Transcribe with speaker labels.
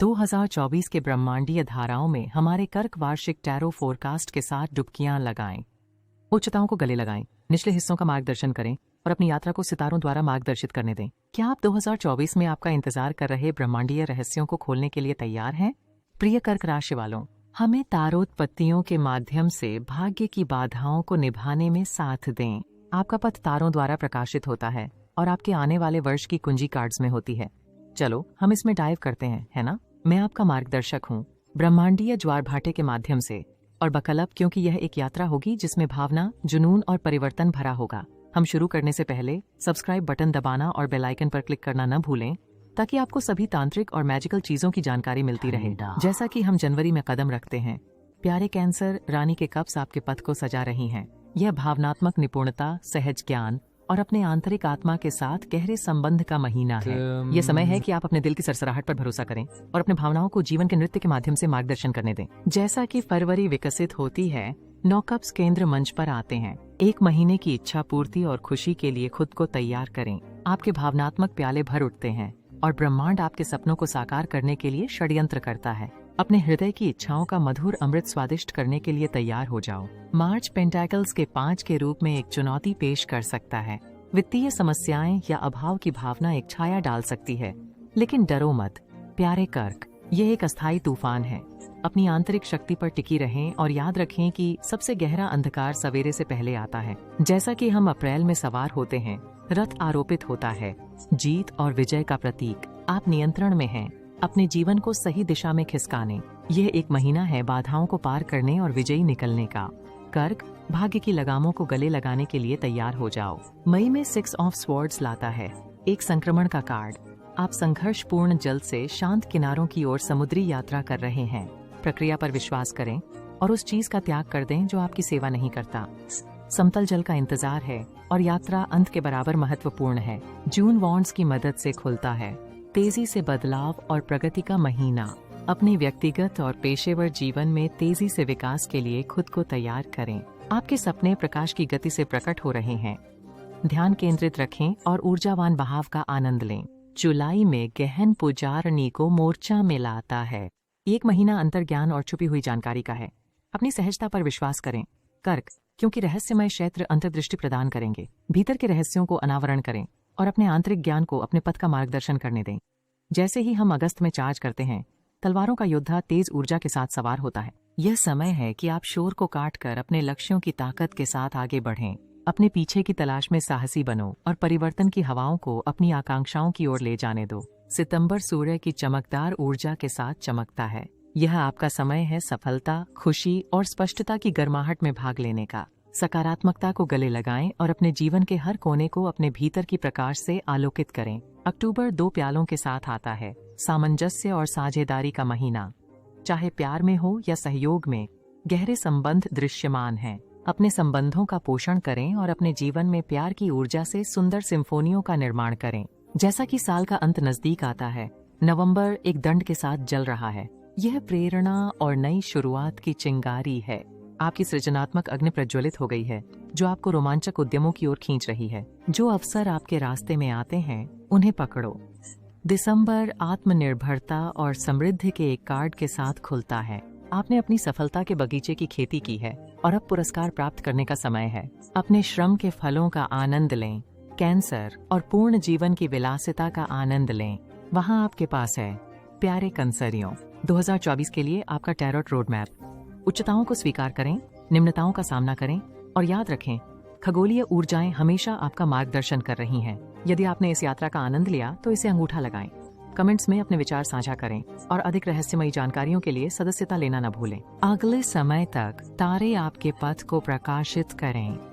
Speaker 1: 2024 के ब्रह्मांडीय धाराओं में हमारे कर्क वार्षिक टैरो फोरकास्ट के साथ डुबकियां लगाएं। उच्चताओं को गले लगाएं, निचले हिस्सों का मार्गदर्शन करें और अपनी यात्रा को सितारों द्वारा मार्गदर्शित करने दें। क्या आप 2024 में आपका इंतजार कर रहे ब्रह्मांडीय रहस्यों को खोलने के लिए तैयार हैं? प्रिय कर्क राशि वालों, हमें तारोत्पत्तियों के माध्यम से भाग्य की बाधाओं को निभाने में साथ दें। आपका पथ तारों द्वारा प्रकाशित होता है और आपके आने वाले वर्ष की कुंजी कार्ड्स में होती है। चलो हम इसमें डाइव करते हैं, है ना? मैं आपका मार्गदर्शक हूँ ब्रह्मांडीय ज्वार भाटे के माध्यम से, और बकल क्योंकि यह एक यात्रा होगी जिसमें भावना, जुनून और परिवर्तन भरा होगा। हम शुरू करने से पहले सब्सक्राइब बटन दबाना और बेल आइकन पर क्लिक करना न भूलें, ताकि आपको सभी तांत्रिक और मैजिकल चीजों की जानकारी मिलती रहे। जैसा कि हम जनवरी में कदम रखते हैं, प्यारे कैंसर, रानी के कप्स आपके पथ को सजा रही हैं। यह भावनात्मक निपुणता, सहज ज्ञान और अपने आंतरिक आत्मा के साथ गहरे संबंध का महीना है। यह समय है कि आप अपने दिल की सरसराहट पर भरोसा करें और अपने भावनाओं को जीवन के नृत्य के माध्यम से मार्गदर्शन करने दें। जैसा कि फरवरी विकसित होती है, 9 कप्स केंद्र मंच पर आते हैं। एक महीने की इच्छा पूर्ति और खुशी के लिए खुद को तैयार करें। आपके भावनात्मक प्याले भर उठते हैं और ब्रह्मांड आपके सपनों को साकार करने के लिए षड्यंत्र करता है। अपने हृदय की इच्छाओं का मधुर अमृत स्वादिष्ट करने के लिए तैयार हो जाओ। मार्च पेंटाकल्स के 5 के रूप में एक चुनौती पेश कर सकता है। वित्तीय समस्याएं या अभाव की भावना एक छाया डाल सकती है, लेकिन डरो मत प्यारे कर्क, यह एक अस्थायी तूफान है। अपनी आंतरिक शक्ति पर टिकी रहें और याद रखें कि सबसे गहरा अंधकार सवेरे से पहले आता है। जैसा कि हम अप्रैल में सवार होते हैं, रथ आरोपित होता है, जीत और विजय का प्रतीक। आप नियंत्रण में हैं, अपने जीवन को सही दिशा में खिसकाने। यह एक महीना है बाधाओं को पार करने और विजयी निकलने का। कर्क, भाग्य की लगामों को गले लगाने के लिए तैयार हो जाओ। मई में 6 ऑफ स्वॉर्ड्स लाता है, एक संक्रमण का कार्ड। आप संघर्षपूर्ण जल से शांत किनारों की ओर समुद्री यात्रा कर रहे हैं। प्रक्रिया पर विश्वास करें और उस चीज का त्याग कर दें जो आपकी सेवा नहीं करता। समतल जल का इंतजार है और यात्रा अंत के बराबर महत्वपूर्ण है। जून वॉन्ड्स की मदद से खुलता है, तेजी से बदलाव और प्रगति का महीना। अपने व्यक्तिगत और पेशेवर जीवन में तेजी से विकास के लिए खुद को तैयार करें। आपके सपने प्रकाश की गति से प्रकट हो रहे हैं। ध्यान केंद्रित रखें और ऊर्जावान बहाव का आनंद लें। जुलाई में गहन पुजारनी को मोर्चा में लाता है। एक महीना अंतर्ज्ञान और छुपी हुई जानकारी का है। अपनी सहजता पर विश्वास करें कर्क, क्योंकि रहस्यमय क्षेत्र अंतर्दृष्टि प्रदान करेंगे। भीतर के रहस्यों को अनावरण करें और अपने आंतरिक ज्ञान को अपने पथ का मार्गदर्शन करने दें। जैसे ही हम अगस्त में चार्ज करते हैं, तलवारों का योद्धा तेज ऊर्जा के साथ सवार होता है। यह समय है कि आप शोर को काटकर अपने लक्ष्यों की ताकत के साथ आगे बढ़ें। अपने पीछे की तलाश में साहसी बनो और परिवर्तन की हवाओं को अपनी आकांक्षाओं की ओर ले जाने दो। सितंबर सूर्य की चमकदार ऊर्जा के साथ चमकता है। यह आपका समय है सफलता, खुशी और स्पष्टता की गर्माहट में भाग लेने का। सकारात्मकता को गले लगाएं और अपने जीवन के हर कोने को अपने भीतर की प्रकाश से आलोकित करें। अक्टूबर 2 प्यालों के साथ आता है, सामंजस्य और साझेदारी का महीना। चाहे प्यार में हो या सहयोग में, गहरे संबंध दृश्यमान हैं। अपने संबंधों का पोषण करें और अपने जीवन में प्यार की ऊर्जा से सुंदर सिम्फोनियों का निर्माण करें। जैसा कि साल का अंत नजदीक आता है, नवंबर एक दंड के साथ जल रहा है। यह प्रेरणा और नई शुरुआत की चिंगारी है। आपकी सृजनात्मक अग्नि प्रज्वलित हो गई है, जो आपको रोमांचक उद्यमों की ओर खींच रही है। जो अवसर आपके रास्ते में आते हैं, उन्हें पकड़ो। दिसंबर आत्मनिर्भरता और समृद्धि के एक कार्ड के साथ खुलता है। आपने अपनी सफलता के बगीचे की खेती की है और अब पुरस्कार प्राप्त करने का समय है। अपने श्रम के फलों का आनंद लें कैंसर, और पूर्ण जीवन की विलासिता का आनंद लें। वहाँ आपके पास है प्यारे कंसरियों, 2024 के लिए आपका टैरोट रोड मैप। उच्चताओं को स्वीकार करें, निम्नताओं का सामना करें और याद रखें, खगोलीय ऊर्जाएं हमेशा आपका मार्गदर्शन कर रही हैं। यदि आपने इस यात्रा का आनंद लिया तो इसे अंगूठा लगाएं। कमेंट्स में अपने विचार साझा करें और अधिक रहस्यमयी जानकारियों के लिए सदस्यता लेना न भूलें। अगले समय तक तारे आपके पथ को प्रकाशित करें।